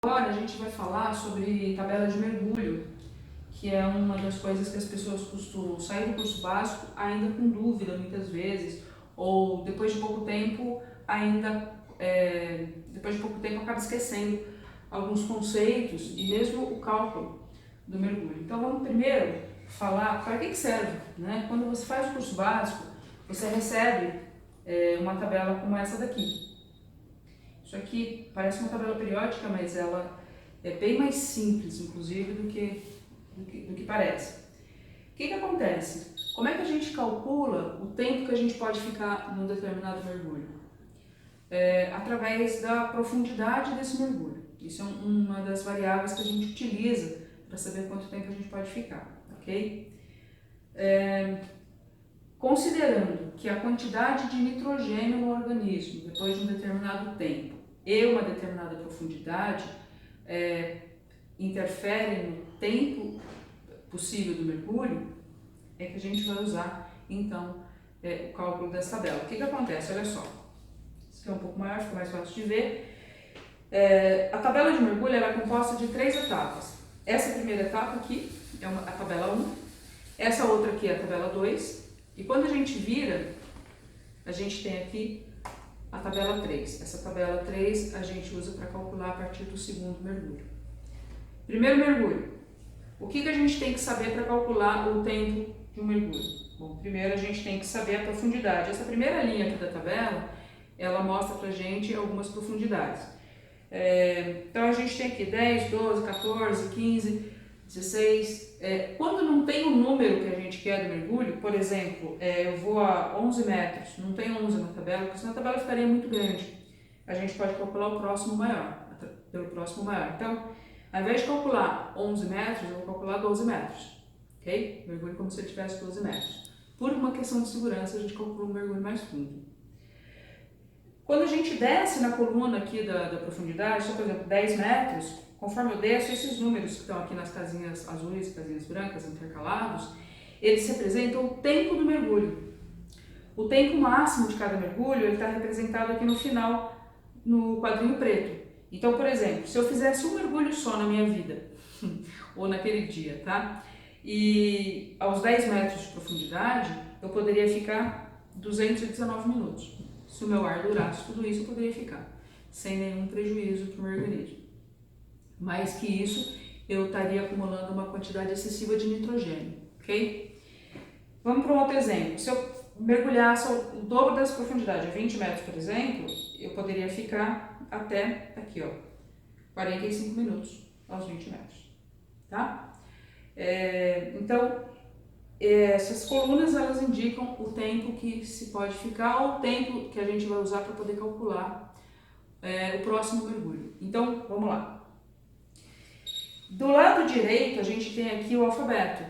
Agora a gente vai falar sobre tabela de mergulho, que é uma das coisas que as pessoas costumam sair do curso básico ainda com dúvida muitas vezes, ou depois de pouco tempo acaba esquecendo alguns conceitos e mesmo o cálculo do mergulho. Então vamos primeiro falar para que serve, né? Quando você faz o curso básico, você recebe uma tabela como essa daqui. Isso aqui parece uma tabela periódica, mas ela é bem mais simples, inclusive, do que parece. O que acontece? Como é que a gente calcula o tempo que a gente pode ficar num determinado mergulho? Através da profundidade desse mergulho. Isso é uma das variáveis que a gente utiliza para saber quanto tempo a gente pode ficar, ok? Considerando que a quantidade de nitrogênio no organismo, depois de um determinado tempo, e uma determinada profundidade, interferem no tempo possível do mergulho, é que a gente vai usar, então, o cálculo dessa tabela. O que acontece? Olha só. Isso aqui é um pouco maior, fica mais fácil de ver. A tabela de mergulho ela é composta de 3 etapas. Essa primeira etapa aqui é a tabela 1, essa outra aqui é a tabela 2, e quando a gente vira, a gente tem aqui a tabela 3. Essa tabela 3 a gente usa para calcular a partir do segundo mergulho. Primeiro mergulho. O que a gente tem que saber para calcular o tempo de um mergulho? Bom, primeiro a gente tem que saber a profundidade. Essa primeira linha aqui da tabela, ela mostra para a gente algumas profundidades. Então a gente tem aqui 10, 12, 14, 15, 16. Quando não tem o número que a gente quer do mergulho, por exemplo, eu vou a 11 metros, não tem 11 na tabela, porque senão a tabela ficaria muito grande. A gente pode calcular o próximo maior, pelo próximo maior. Então, ao invés de calcular 11 metros, eu vou calcular 12 metros. Ok? Mergulho como se ele tivesse 12 metros. Por uma questão de segurança, a gente calcula um mergulho mais fundo. Quando a gente desce na coluna aqui da profundidade, só por exemplo 10 metros, conforme eu desço, esses números que estão aqui nas casinhas azuis, casinhas brancas intercalados, eles representam o tempo do mergulho. O tempo máximo de cada mergulho está representado aqui no final, no quadrinho preto. Então, por exemplo, se eu fizesse um mergulho só na minha vida, ou naquele dia, tá? E aos 10 metros de profundidade, eu poderia ficar 219 minutos. Se o meu ar durasse tudo isso, eu poderia ficar sem nenhum prejuízo para o meu organismo. Mais que isso, eu estaria acumulando uma quantidade excessiva de nitrogênio, ok? Vamos para um outro exemplo. Se eu mergulhasse o dobro dessa profundidade, 20 metros, por exemplo, eu poderia ficar até aqui, ó, 45 minutos aos 20 metros, tá? Então, essas colunas elas indicam o tempo que se pode ficar ou o tempo que a gente vai usar para poder calcular o próximo mergulho. Então, vamos lá. Do lado direito, a gente tem aqui o alfabeto.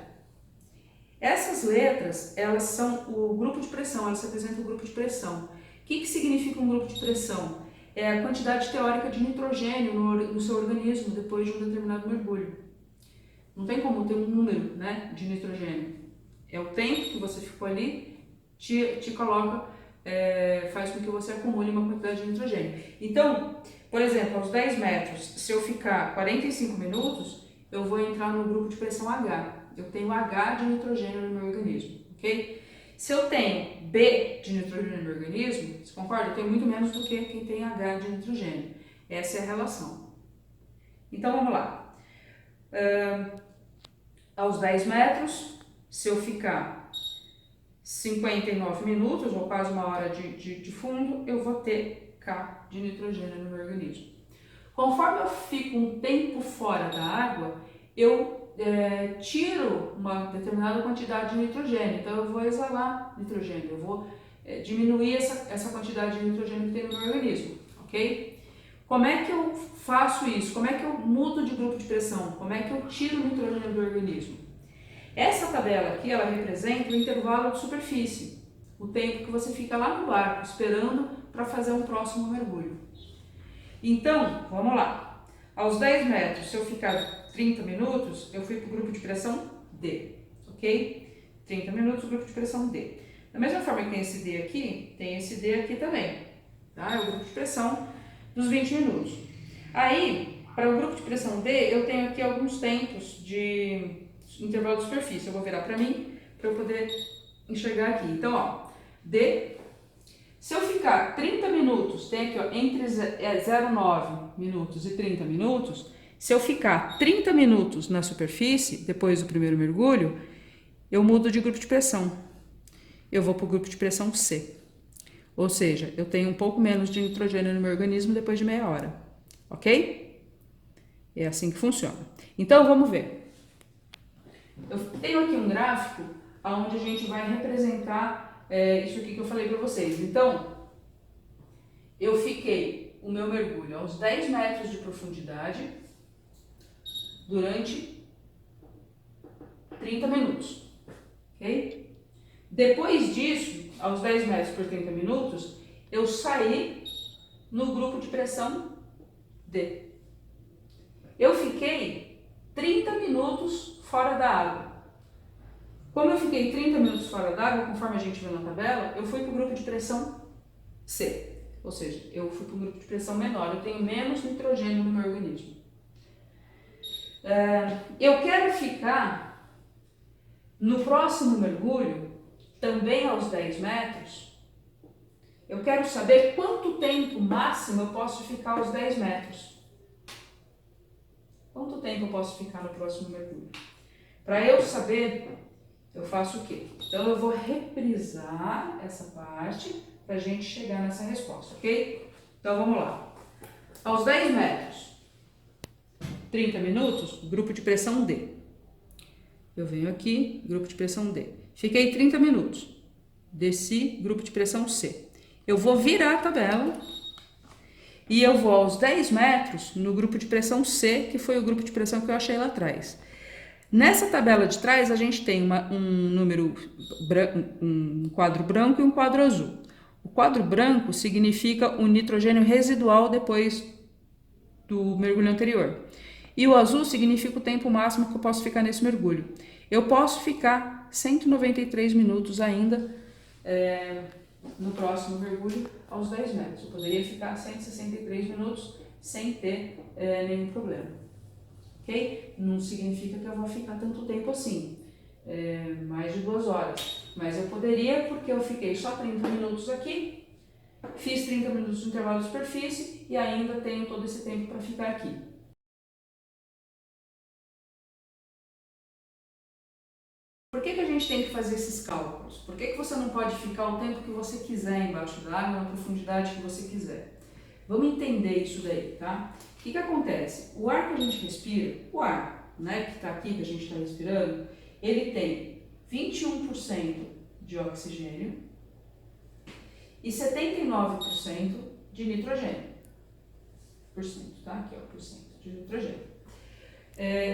Essas letras, elas são o grupo de pressão, elas representam o grupo de pressão. O que significa um grupo de pressão? É a quantidade teórica de nitrogênio no seu organismo depois de um determinado mergulho. Não tem como ter um número, né, de nitrogênio. É o tempo que você ficou ali, te coloca, faz com que você acumule uma quantidade de nitrogênio. Então, por exemplo, aos 10 metros, se eu ficar 45 minutos, eu vou entrar no grupo de pressão H. Eu tenho H de nitrogênio no meu organismo, ok? Se eu tenho B de nitrogênio no meu organismo, você concorda? Eu tenho muito menos do que quem tem H de nitrogênio. Essa é a relação. Então, vamos lá. Aos 10 metros, se eu ficar 59 minutos, ou quase uma hora de fundo, eu vou ter K de nitrogênio no meu organismo. Conforme eu fico um tempo fora da água, eu tiro uma determinada quantidade de nitrogênio, então eu vou exalar nitrogênio, eu vou diminuir essa quantidade de nitrogênio que tem no meu organismo, ok? Como é que eu faço isso? Como é que eu mudo de grupo de pressão? Como é que eu tiro o nitrogênio do organismo? Essa tabela aqui, ela representa o intervalo de superfície, o tempo que você fica lá no barco, esperando para fazer um próximo mergulho. Então, vamos lá. Aos 10 metros, se eu ficar 30 minutos, eu fui para o grupo de pressão D, ok? 30 minutos, grupo de pressão D. Da mesma forma que tem esse D aqui, tem esse D aqui também, tá? É o grupo de pressão dos 20 minutos. Aí, Para o grupo de pressão D, eu tenho aqui alguns tempos de intervalo de superfície. Eu vou virar para mim, para eu poder enxergar aqui. Então, ó, D, se eu ficar 30 minutos, tem aqui, ó, entre 0,9 minutos e 30 minutos, se eu ficar 30 minutos na superfície, depois do primeiro mergulho, eu mudo de grupo de pressão. Eu vou para o grupo de pressão C. Ou seja, eu tenho um pouco menos de nitrogênio no meu organismo depois de meia hora. Ok? É assim que funciona. Então, vamos ver. Eu tenho aqui um gráfico onde a gente vai representar isso aqui que eu falei para vocês. Então, eu fiquei o meu mergulho aos 10 metros de profundidade durante 30 minutos. Ok? Depois disso, aos 10 metros por 30 minutos, eu saí no grupo de pressão D. Eu fiquei 30 minutos fora da água. Como eu fiquei 30 minutos fora da água, conforme a gente viu na tabela, eu fui para o grupo de pressão C. Ou seja, eu fui para um grupo de pressão menor, eu tenho menos nitrogênio no meu organismo. Eu quero ficar no próximo mergulho, também aos 10 metros, eu quero saber quanto tempo máximo eu posso ficar aos 10 metros. Quanto tempo eu posso ficar no próximo mergulho? Para eu saber, eu faço o quê? Então eu vou reprisar essa parte para a gente chegar nessa resposta, ok? Então vamos lá. Aos 10 metros, 30 minutos, grupo de pressão D. Eu venho aqui, grupo de pressão D. Fiquei 30 minutos. Desci, grupo de pressão C. Eu vou virar a tabela e eu vou aos 10 metros no grupo de pressão C, que foi o grupo de pressão que eu achei lá atrás. Nessa tabela de trás, a gente tem um quadro branco e um quadro azul. O quadro branco significa o nitrogênio residual depois do mergulho anterior. E o azul significa o tempo máximo que eu posso ficar nesse mergulho. Eu posso ficar 193 minutos ainda no próximo mergulho aos 10 metros. Eu poderia ficar 163 minutos sem ter nenhum problema. Ok? Não significa que eu vou ficar tanto tempo assim, mais de 2 horas. Mas eu poderia, porque eu fiquei só 30 minutos aqui, fiz 30 minutos de intervalo de superfície e ainda tenho todo esse tempo para ficar aqui. Por que a gente tem que fazer esses cálculos? Por que você não pode ficar o tempo que você quiser embaixo da água, na profundidade que você quiser? Vamos entender isso daí, tá? O que acontece? O ar que a gente respira, o ar, né, que está aqui, que a gente está respirando, ele tem 21% de oxigênio e 79% de nitrogênio. Tá? Aqui, ó, por cento de nitrogênio.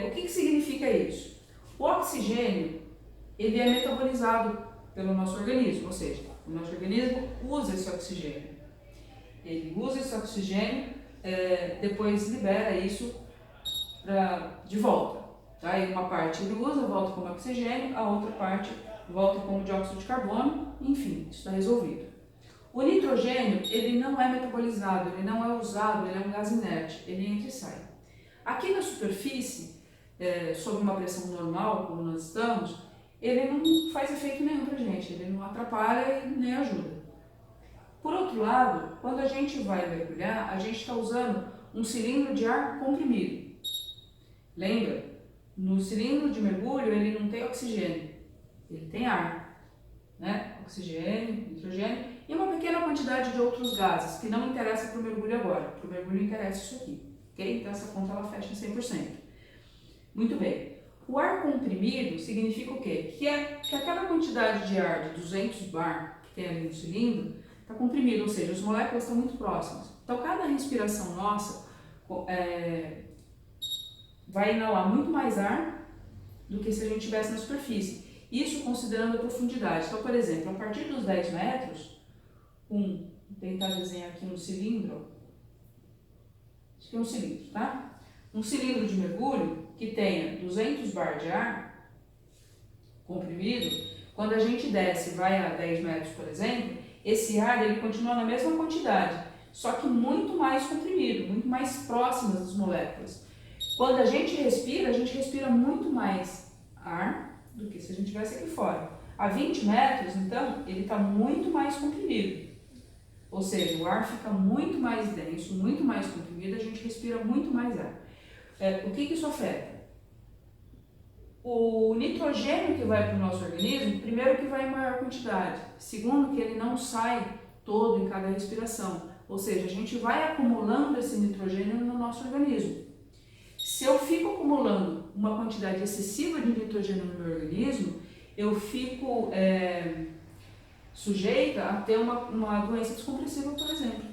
O que significa isso? O oxigênio, ele é metabolizado pelo nosso organismo, ou seja, o nosso organismo usa esse oxigênio. Ele usa esse oxigênio, depois libera isso de volta. Tá? E uma parte ele usa, volta como oxigênio, a outra parte volta como dióxido de carbono, enfim, isso está resolvido. O nitrogênio, ele não é metabolizado, ele não é usado, ele é um gás inerte, ele entra e sai. Aqui na superfície, sob uma pressão normal, como nós estamos, ele não faz efeito nenhum pra gente, ele não atrapalha e nem ajuda. Por outro lado, quando a gente vai mergulhar, a gente está usando um cilindro de ar comprimido. Lembra? No cilindro de mergulho ele não tem oxigênio, ele tem ar, né? Oxigênio, nitrogênio e uma pequena quantidade de outros gases, que não interessa para o mergulho agora. Para o mergulho interessa isso aqui, ok? Então essa conta ela fecha em 100%. Muito bem. O ar comprimido significa o quê? Que aquela quantidade de ar de 200 bar que tem ali no cilindro está comprimido, ou seja, as moléculas estão muito próximas. Então cada respiração nossa vai inalar muito mais ar do que se a gente estivesse na superfície. Isso considerando a profundidade. Então, por exemplo, a partir dos 10 metros, vou tentar desenhar aqui um cilindro. Isso aqui é um cilindro, tá? Um cilindro de mergulho que tenha 200 bar de ar comprimido, quando a gente desce e vai a 10 metros, por exemplo, esse ar ele continua na mesma quantidade, só que muito mais comprimido, muito mais próximas das moléculas. Quando a gente respira muito mais ar do que se a gente estivesse aqui fora. A 20 metros, então, ele está muito mais comprimido. Ou seja, o ar fica muito mais denso, muito mais comprimido, a gente respira muito mais ar. O que isso afeta? O nitrogênio que vai para o nosso organismo, primeiro que vai em maior quantidade, segundo que ele não sai todo em cada respiração, ou seja, a gente vai acumulando esse nitrogênio no nosso organismo. Se eu fico acumulando uma quantidade excessiva de nitrogênio no meu organismo, eu fico sujeita a ter uma doença descompressiva, por exemplo.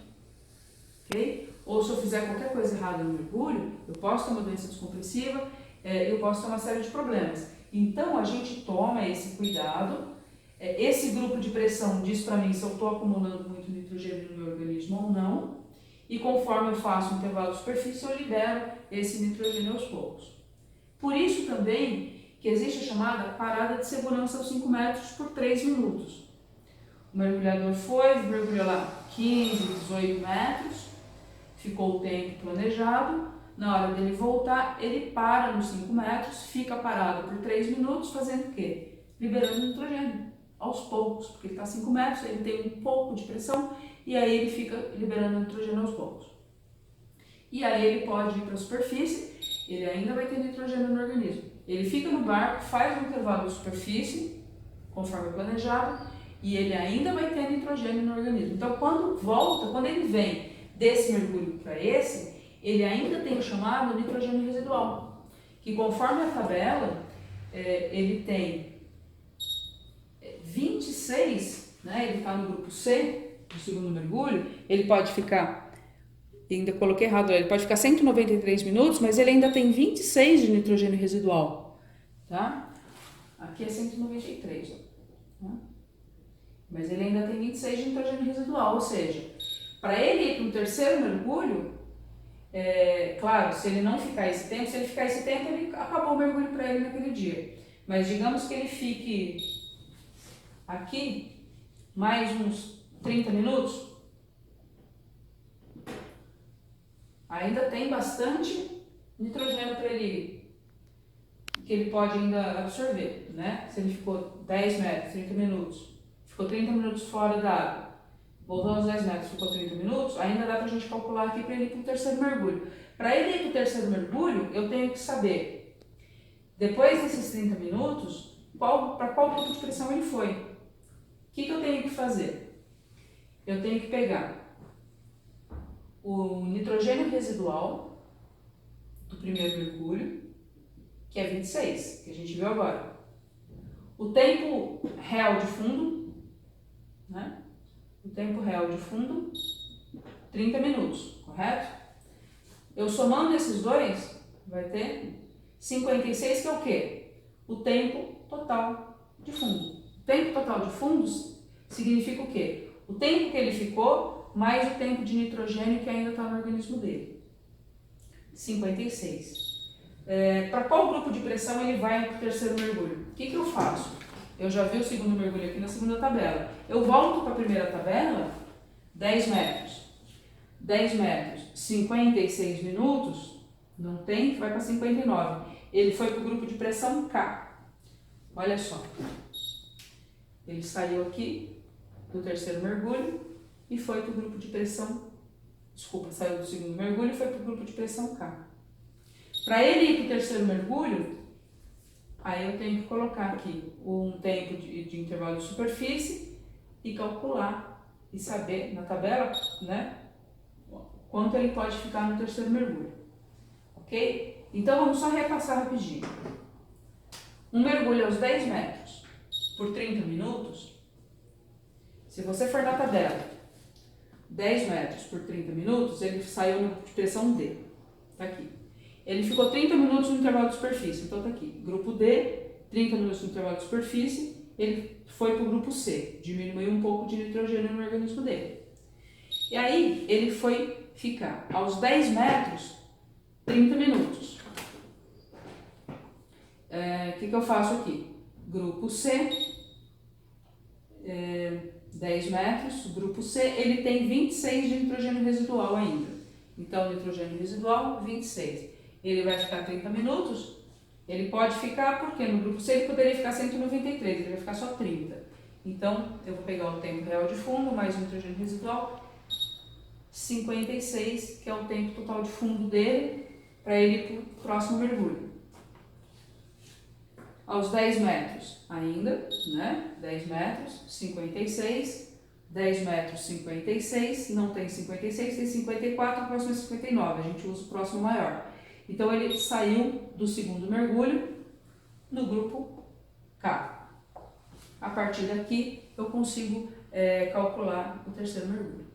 Okay? Ou se eu fizer qualquer coisa errada no mergulho, eu posso ter uma doença descompressiva, eu posso ter uma série de problemas. Então a gente toma esse cuidado. Esse grupo de pressão diz para mim se eu estou acumulando muito nitrogênio no meu organismo ou não. E conforme eu faço um intervalo de superfície, eu libero esse nitrogênio aos poucos. Por isso também que existe a chamada parada de segurança aos 5 metros por 3 minutos. O mergulhador mergulhou lá 15, 18 metros, ficou o tempo planejado. Na hora dele voltar, ele para nos 5 metros, fica parado por 3 minutos, fazendo o quê? Liberando nitrogênio, aos poucos, porque ele está a 5 metros, ele tem um pouco de pressão, e aí ele fica liberando nitrogênio aos poucos. E aí ele pode ir para a superfície, ele ainda vai ter nitrogênio no organismo. Ele fica no barco, faz um intervalo de superfície, conforme planejado, e ele ainda vai ter nitrogênio no organismo. Então, quando ele vem desse mergulho para esse, ele ainda tem o chamado nitrogênio residual, que conforme a tabela, ele tem 26, né, ele está no grupo C, do segundo mergulho, ele pode ficar, ainda coloquei errado, ele pode ficar 193 minutos, mas ele ainda tem 26 de nitrogênio residual, tá? Aqui é 193, ó, né? Mas ele ainda tem 26 de nitrogênio residual, ou seja, para ele ir para o terceiro mergulho, claro, se ele não ficar esse tempo, ele acabou o mergulho para ele naquele dia. Mas digamos que ele fique aqui mais uns 30 minutos, ainda tem bastante nitrogênio para ele, que ele pode ainda absorver, né? Se ele ficou 10 metros, 30 minutos, ficou 30 minutos fora da água, voltou aos 10 metros, ficou 30 minutos, ainda dá para a gente calcular aqui para ele ir para o terceiro mergulho. Para ele ir para o terceiro mergulho, eu tenho que saber, depois desses 30 minutos, para qual grupo de pressão ele foi. O que eu tenho que fazer? Eu tenho que pegar o nitrogênio residual do primeiro mergulho, que é 26, que a gente viu agora. O tempo real de fundo, né? O tempo real de fundo, 30 minutos, correto? Eu somando esses dois, vai ter 56, que é o quê? O tempo total de fundo. O tempo total de fundos significa o quê? O tempo que ele ficou, mais o tempo de nitrogênio que ainda está no organismo dele. 56. Para qual grupo de pressão ele vai para o terceiro mergulho? O que eu faço? Eu já vi o segundo mergulho aqui na segunda tabela. Eu volto para a primeira tabela, 10 metros. 10 metros, 56 minutos, não tem, vai para 59. Ele foi para o grupo de pressão K. Olha só. Ele saiu aqui do terceiro mergulho e foi para o grupo de pressão, saiu do segundo mergulho e foi para o grupo de pressão K. Para ele ir para o terceiro mergulho, aí eu tenho que colocar aqui um tempo de intervalo de superfície e calcular e saber na tabela, né, quanto ele pode ficar no terceiro mergulho. Ok? Então vamos só repassar rapidinho. Um mergulho aos 10 metros por 30 minutos, se você for na tabela, 10 metros por 30 minutos, ele saiu no grupo de pressão D. Tá aqui. Ele ficou 30 minutos no intervalo de superfície, então tá aqui. Grupo D, 30 minutos no intervalo de superfície, ele foi para o grupo C, diminuiu um pouco de nitrogênio no organismo dele. E aí, ele foi ficar aos 10 metros, 30 minutos. O que eu faço aqui? Grupo C, 10 metros, grupo C, ele tem 26 de nitrogênio residual ainda. Então, nitrogênio residual, 26. Ele vai ficar 30 minutos? Ele pode ficar, porque no grupo C ele poderia ficar 193, ele vai ficar só 30. Então, eu vou pegar o tempo real de fundo, mais o nitrogênio residual, 56, que é o tempo total de fundo dele, para ele ir para o próximo mergulho. Aos 10 metros ainda, né? 10 metros, 56, 10 metros, 56, não tem 56, tem 54, o próximo é 59, a gente usa o próximo maior. Então, ele saiu do segundo mergulho no grupo K. A partir daqui, eu consigo calcular o terceiro mergulho.